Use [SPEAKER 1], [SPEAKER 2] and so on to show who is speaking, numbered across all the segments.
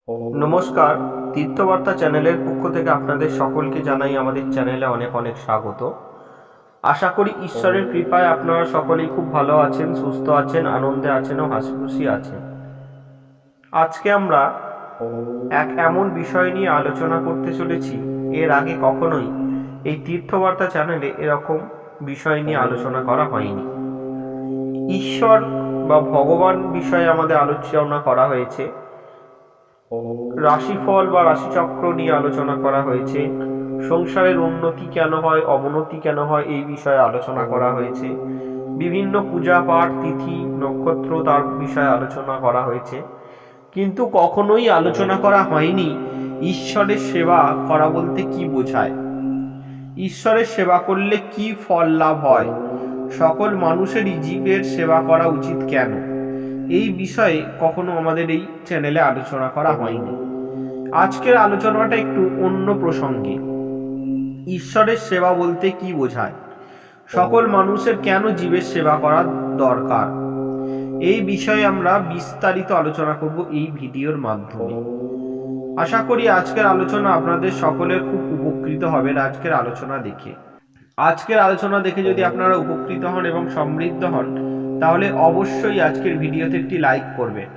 [SPEAKER 1] নমস্কার, তীর্থবার্তা চ্যানেলের পক্ষ থেকে আপনাদের সকলকে জানাই আমাদের চ্যানেলে অনেক অনেক স্বাগত। আশা করি ঈশ্বরের কৃপায় আপনারা সকলেই খুব ভালো আছেন, সুস্থ আছেন, আনন্দে আছেন ও হাসি খুশি আছেন। আজকে আমরা এক এমন বিষয় নিয়ে আলোচনা করতে চলেছি, এর আগে কখনোই এই তীর্থবার্তা চ্যানেলে এরকম বিষয় নিয়ে আলোচনা করা হয়নি। ঈশ্বর বা ভগবান বিষয়ে আমাদের আলোচনা করা হয়েছে, রাশিফল বা রাশিচক্র নিয়ে আলোচনা করা হয়েছে, সংসারের উন্নতি কেন হয়, অবনতি কেন হয় এই বিষয়ে আলোচনা করা হয়েছে, বিভিন্ন পূজা পাঠ, তিথি, নক্ষত্র তার বিষয়ে আলোচনা করা হয়েছে, কিন্তু কখনোই আলোচনা করা হয়নি ঈশ্বরের সেবা করা বলতে কি বোঝায়, ঈশ্বরের সেবা করলে কি ফল লাভ হয়, সকল মানুষেরই জীবের সেবা করা উচিত কেন, এই বিষয়ে কখনো আমাদের এই চ্যানেলে আলোচনা করা হয়নি। আজকের আলোচনাটা একটু অন্য প্রসঙ্গে। ঈশ্বরের সেবা বলতে কি বোঝায়, সকল মানুষের কেন জীবের সেবা করা দরকার, এই বিষয়ে আমরা বিস্তারিত আলোচনা করব এই ভিডিওর মাধ্যমে। আশা করি আজকের আলোচনা আপনাদের সকলের খুব উপকৃত হবেন। আজকের আলোচনা দেখে যদি আপনারা উপকৃত হন এবং সমৃদ্ধ হন, তাহলে অবশ্যই আজকের ভিডিওতে একটি লাইক করবেন।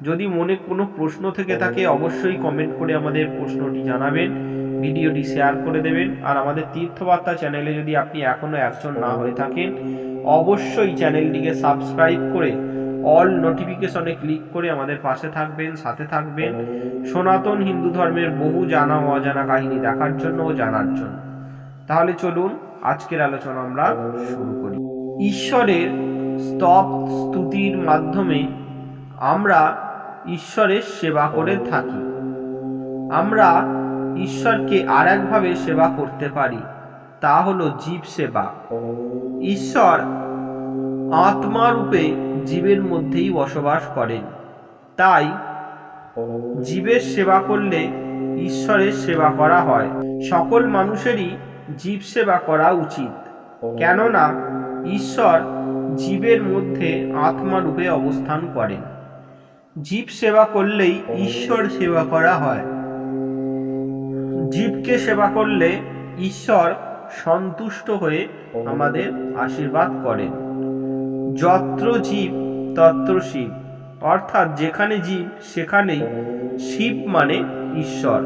[SPEAKER 1] যদি মনে কোনো প্রশ্ন থেকে থাকে অবশ্যই কমেন্ট করে আমাদের প্রশ্নটি জানাবেন, ভিডিওটি শেয়ার করে দেবেন। আর আমাদের তীর্থবার্তা চ্যানেলে যদি আপনি এখনো একজন না হয়ে থাকেন, অবশ্যই চ্যানেলটিকে সাবস্ক্রাইব করে অল নোটিফিকেশনে ক্লিক করে আমাদের পাশে থাকবেন, সাথে থাকবেন, সনাতন হিন্দু ধর্মের বহু জানা ও অজানা কাহিনী দেখার জন্য ও জানার জন্য। তাহলে চলুন আজকের আলোচনা আমরা শুরু করি। ঈশ্বরের স্তব স্তুতির মাধ্যমে আমরা ঈশ্বরের সেবা করে থাকি। আমরা ঈশ্বরকে আর একভাবে সেবা করতে পারি, তা হলো জীব সেবা। ঈশ্বর আত্মা রূপে জীবের মধ্যেই বসবাস করেন, তাই জীবের সেবা করলে ঈশ্বরের সেবা করা হয়। সকল মানুষেরই জীব সেবা করা উচিত, কেননা ঈশ্বর জীবের মধ্যে আত্মা রূপে অবস্থান করেন। জীব সেবা করলেই ঈশ্বর সেবা করা হয়। জীবকে সেবা করলে ঈশ্বর সন্তুষ্ট হয়ে আমাদের আশীর্বাদ করেন। যত্র জীব তত্র শিব, অর্থাৎ যেখানে জীব সেখানেই শিব মানে ঈশ্বর।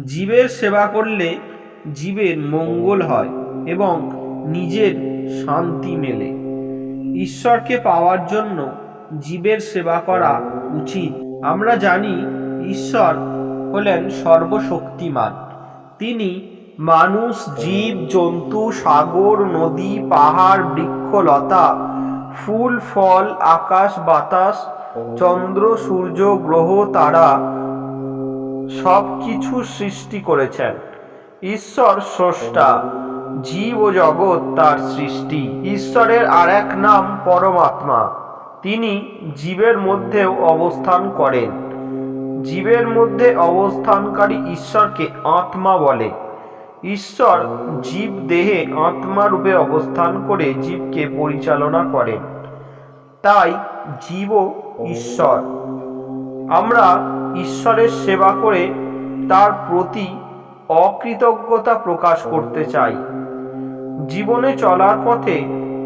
[SPEAKER 1] জীবের সেবা করলে জীবের মঙ্গল হয় এবং নিজের শান্তি মেলে। ঈশ্বরকে পাওয়ার জন্য জীবের সেবা করা উচিত। আমরা জানি ঈশ্বর হলেন সর্বশক্তিমান। তিনি মানুষ, জীব জন্তু, সাগর, নদী, পাহাড়, বৃক্ষলতা, ফুল ফল, আকাশ বাতাস, চন্দ্র সূর্য, গ্রহ তারা সবকিছু সৃষ্টি করেছেন। ঈশ্বর স্রষ্টা, জীব ও জগৎ তার সৃষ্টি। ঈশ্বরের আর এক নাম পরমাত্মা। তিনি জীবের মধ্যেও অবস্থান করেন। জীবের মধ্যে অবস্থানকারী ঈশ্বরকে আত্মা বলে। ঈশ্বর জীব দেহে আত্মা রূপে অবস্থান করে জীবকে পরিচালনা করেন, তাই জীবও ঈশ্বর। আমরা ঈশ্বরের সেবা করে তার প্রতি অকৃতজ্ঞতা প্রকাশ করতে চাই। জীবনে চলার পথে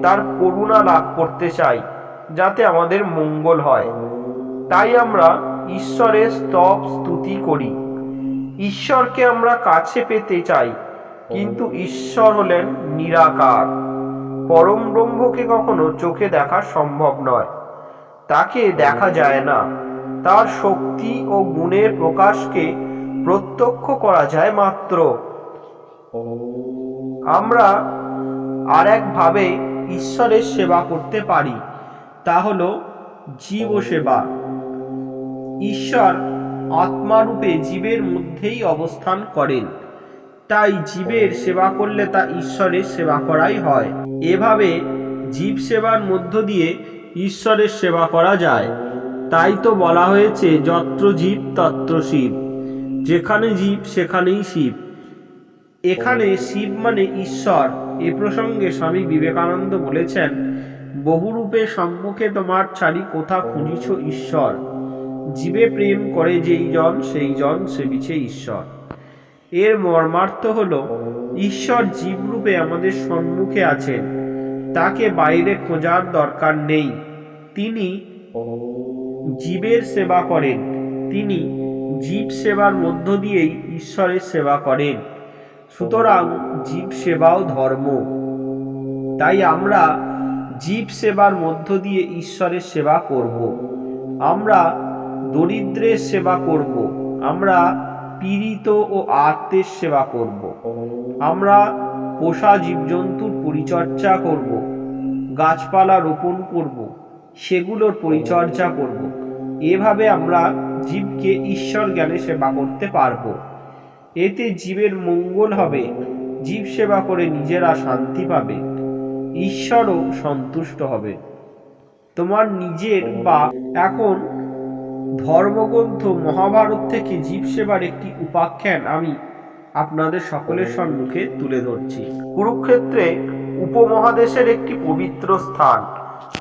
[SPEAKER 1] তার করুণা লাভ করতে চাই, যাতে আমাদের মঙ্গল হয়। তাই আমরা ঈশ্বরের স্তব স্তুতি করি। ঈশ্বরকে আমরা কাছে পেতে চাই, কিন্তু ঈশ্বর হলেন নিরাকার। পরম ব্রহ্মকে কখনো চোখে দেখা সম্ভব নয়, তাকে দেখা যায় না। তার শক্তি ও গুণের প্রকাশকে প্রত্যক্ষ করা যায় মাত্র। আমরা আর একভাবে ঈশ্বরের সেবা করতে পারি, তা হলো জীব সেবা। ঈশ্বর আত্মারূপে জীবের মধ্যেই অবস্থান করেন, তাই জীবের সেবা করলে তা ঈশ্বরের সেবা করাই হয়। এভাবে জীব সেবার মধ্য দিয়ে ঈশ্বরের সেবা করা যায়। তাই তো বলা হয়েছে যত্র জীব তত্র শিব, যেখানে জীব সেখানেই শিব। এখানে শিব মানে ঈশ্বর। এ প্রসঙ্গে স্বামী বিবেকানন্দ বলেছেন, বহুরূপে সম্মুখে তোমার ছাড়ি কোথা খুঁজিছ ঈশ্বর। জীবে প্রেম করে যেই জন সেই জন সেবিছে ঈশ্বর। এর মর্মার্থ হলো ঈশ্বর জীবরূপে আমাদের সম্মুখে আছেন, তাকে বাইরে খোঁজার দরকার নেই। তিনি জীবের সেবা করেন, তিনি জীব সেবার মধ্য দিয়েই ঈশ্বরের সেবা করেন। সুতরাং জীব সেবাও ধর্ম। তাই আমরা জীব সেবার মধ্য দিয়ে ঈশ্বরের সেবা করব। আমরা দরিদ্রের সেবা করব, আমরা পীড়িত ও আর্তের সেবা করব, আমরা পোষা জীবজন্তুর পরিচর্যা করব, গাছপালা রোপণ করব, সেগুলোর পরিচর্যা করব। এভাবে আমরা জীবকে ঈশ্বর জ্ঞানে সেবা করতে পারব। এতে জীবের মঙ্গল হবে, জীব সেবা করে নিজেরা শান্তি পাবে, ঈশ্বরও সন্তুষ্ট হবে। তোমার নিজের বা এখন ধর্মগ্রন্থ মহাভারত থেকে জীব সেবার একটি উপাখ্যান আমি আপনাদের সকলের সম্মুখে তুলে ধরছি। কুরুক্ষেত্রে উপমহাদেশের একটি পবিত্র স্থান।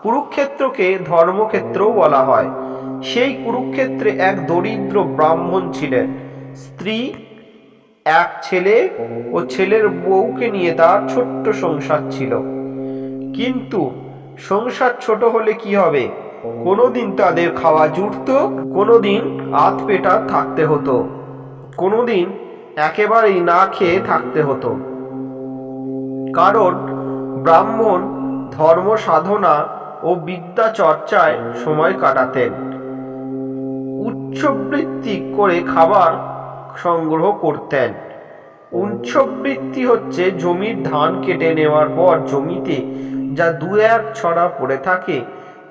[SPEAKER 1] কুরুক্ষেত্রকে ধর্মক্ষেত্রও বলা হয়। সেই কুরুক্ষেত্রে এক দরিদ্র ব্রাহ্মণ ছিলেন। স্ত্রী, এক ছেলে ও ছেলের বউকে নিয়ে তার ছোট্ট সংসার ছিল। কিন্তু সংসার ছোট হলে কি হবে, কোনোদিন তাদের খাওয়া জুটত, কোনোদিন আধ পেটা থাকতে হতো, কোনোদিন একেবারেই না খেয়ে থাকতে হতো। কারণ ব্রাহ্মণ ধর্ম সাধনা ও বিদ্যা চর্চায় সময় কাটাতেন। উৎসবৃত্তি করে খাবার সংগ্রহ করতেন। উৎসবৃত্তি হচ্ছে জমির ধান কেটে নেওয়ার পর জমিতে যা দু এক ছড়া পড়ে থাকে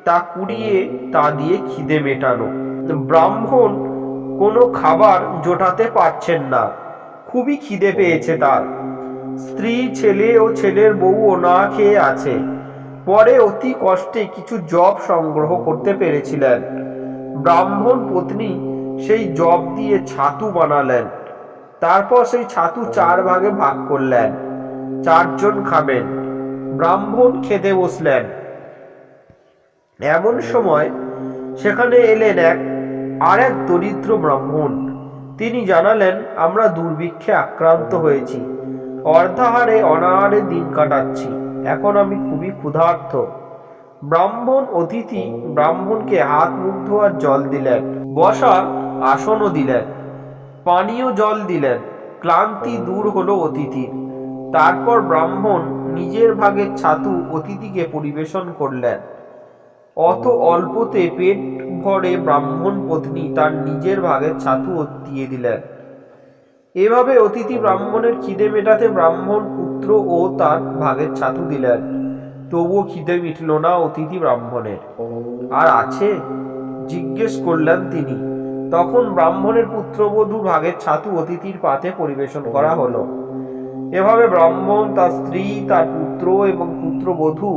[SPEAKER 1] তা কুড়িয়ে তা দিয়ে খিদে মেটানো। ব্রাহ্মণ কোনো খাবার জোটাতে পারছেন না, খুবই খিদে পেয়েছে তার। স্ত্রী, ছেলে ও ছেলের বউও না খেয়ে আছে। পরে অতি কষ্টে কিছু জব সংগ্রহ করতে পেরেছিলেন। ব্রাহ্মণ পত্নী সেই জব দিয়ে ছাতু বানালেন। তারপর সেই ছাতু 4 ভাগে ভাগ করলেন, 4 জন খাবেন। ব্রাহ্মণ খেতে বসলেন। এমন সময় সেখানে এলেন আর এক দরিদ্র ব্রাহ্মণ। তিনি জানালেন, আমরা দুর্ভিক্ষে আক্রান্ত হয়েছি, অর্ধাহারে অনাহারে দিন কাটাচ্ছি, এখন আমি খুবই ক্ষুধার্ত। ব্রাহ্মণ অতিথি ব্রাহ্মণকে হাত মুখ ধোয়ার জল দিলেন, বসার আসনও দিলেন, পানীয় জল দিলেন। ক্লান্তি দূর হলো অতিথির। তারপর ব্রাহ্মণ নিজের ভাগের ছাতু অতিথিকে পরিবেশন করলেন। অত অল্পতে পেট ভরে ব্রাহ্মণ পত্নী তার নিজের ভাগের ছাতু দিয়ে দিলেন। এভাবে অতিথি ব্রাহ্মণের খিদে মেটাতে ব্রাহ্মণ পুত্র ও তার ভাগের ছাতু দিলেন। তবুও খিদে মিটল না অতিথি ব্রাহ্মণের। আর আছে? জিজ্ঞেস করলেন তিনি। তখন ব্রাহ্মণের পুত্রবধূ ভাগের ছাতু অতিথির পাতে পরিবেশন করা হলো। এভাবে ব্রাহ্মণ, তার স্ত্রী, তার পুত্র এবং পুত্রবধূ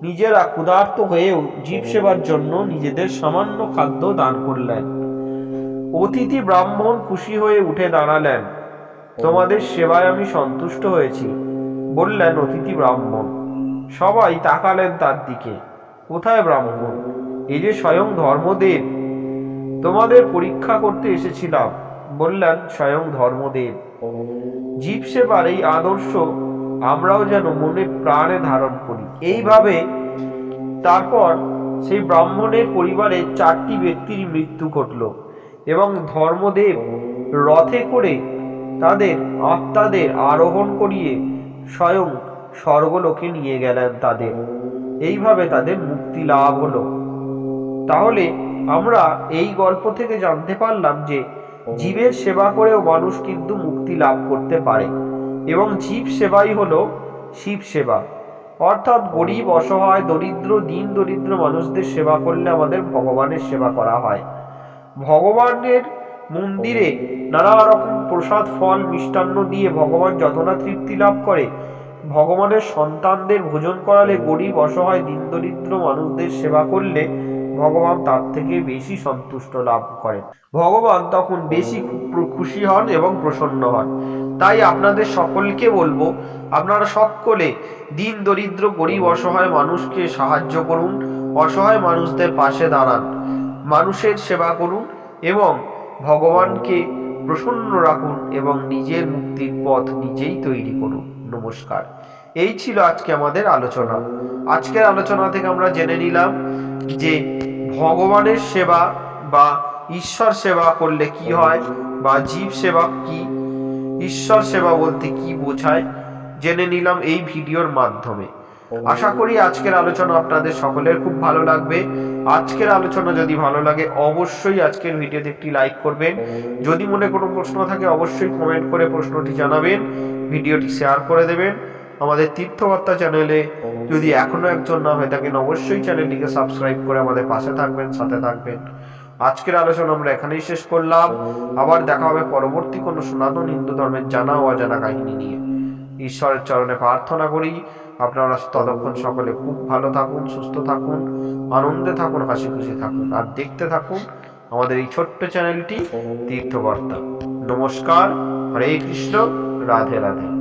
[SPEAKER 1] নিজেরা ক্ষুধার্ত হয়েও জীব সেবার জন্য নিজেদের সামান্য খাদ্য দান করলেন। অতিথি ব্রাহ্মণ খুশি হয়ে উঠে দাঁড়ালেন। তোমাদের সেবায় আমি সন্তুষ্ট হয়েছি, বললেন অতিথি ব্রাহ্মণ। সবাই তাকালেন তার দিকে। কোথায় ব্রাহ্মণ? এই যে স্বয়ং ধর্মদেব। তোমাদের পরীক্ষা করতে এসেছিলাম, বললেন স্বয়ং ধর্মদেব। জীব সেবার এই আদর্শ আমরাও যেন মনে প্রাণে ধারণ করি। এইভাবে তারপর সেই ব্রাহ্মণের পরিবারে 4টি ব্যক্তির মৃত্যু ঘটল এবং ধর্মদেব রথে করে তাদের আত্মাদের আরোহণ করিয়ে স্বয়ং স্বর্গলোকে নিয়ে গেলেন তাদের। এইভাবে তাদের মুক্তি লাভ হলো। তাহলে আমরা এই গল্প থেকে জানতে পারলাম যে জীবের সেবা করেও মানুষ কিন্তু মুক্তি লাভ করতে পারে এবং জীব সেবাই হলো শিব সেবা। অর্থাৎ গরিব, অসহায়, দরিদ্র, দিন দরিদ্র মানুষদের সেবা করলে আমাদের ভগবানের সেবা করা হয়। ভগবানের মন্দিরে নানা রকম প্রসাদ, ফল, মিষ্টান্ন দিয়ে ভগবান যত না তৃপ্তি লাভ করে, ভগবানের সন্তানদের ভোজন করালে, গরিব, অসহায়, দিন দরিদ্র মানুষদের সেবা করলে ভগবান তার থেকে বেশি সন্তুষ্ট লাভ করেন। ভগবান তখন বেশি খুশি হন এবং প্রসন্ন হন। তাই আপনাদের সকলকে বলবো, আপনারা সকলে দিন দরিদ্র, গরিব, অসহায় মানুষকে সাহায্য করুন, অসহায় মানুষদের পাশে দাঁড়ান। মানুষের সেবা করুন এবং ভগবানকে প্রসন্ন রাখুন এবং নিজের মুক্তির পথ নিজেই তৈরি করুন। নমস্কার। এই ছিল আজকে আমাদের আলোচনা। আজকের আলোচনা থেকে আমরা জেনে নিলাম যে ভগবানের সেবা বা ঈশ্বর সেবা করলে কি হয়, বা জীব সেবা কি, ঈশ্বর সেবা বলতে কি বোঝায়, জেনে নিলাম এই ভিডিওর মাধ্যমে। আশা করি আজকের আলোচনা আপনাদের সকলের খুব ভালো লাগবে। আজকের আলোচনা যদি ভালো লাগে অবশ্যই আজকের ভিডিওতে একটি লাইক করবেন। যদি মনে কোনো প্রশ্ন থাকে অবশ্যই কমেন্ট করে প্রশ্নটি জানাবেন, ভিডিওটি শেয়ার করে দেবেন। আমাদের তীর্থবার্তা চ্যানেলে যদি এখনো একজন না হয়ে থাকেন অবশ্যই চ্যানেলটিকে সাবস্ক্রাইব করে আমাদের পাশে থাকবেন, সাথে থাকবেন। আজকের আলোচনা আমরা এখানেই শেষ করলাম। আবার দেখা হবে পরবর্তী কোনো সনাতন হিন্দু ধর্মের জানা ও অজানা কাহিনী নিয়ে। ঈশ্বরের চরণে প্রার্থনা করি আপনারা ততক্ষণ সকলে খুব ভালো থাকুন, সুস্থ থাকুন, আনন্দে থাকুন, হাসি খুশি থাকুন, আর দেখতে থাকুন আমাদের এই ছোট্ট চ্যানেলটি তীর্থবার্তা। নমস্কার। হরে কৃষ্ণ। রাধে রাধে।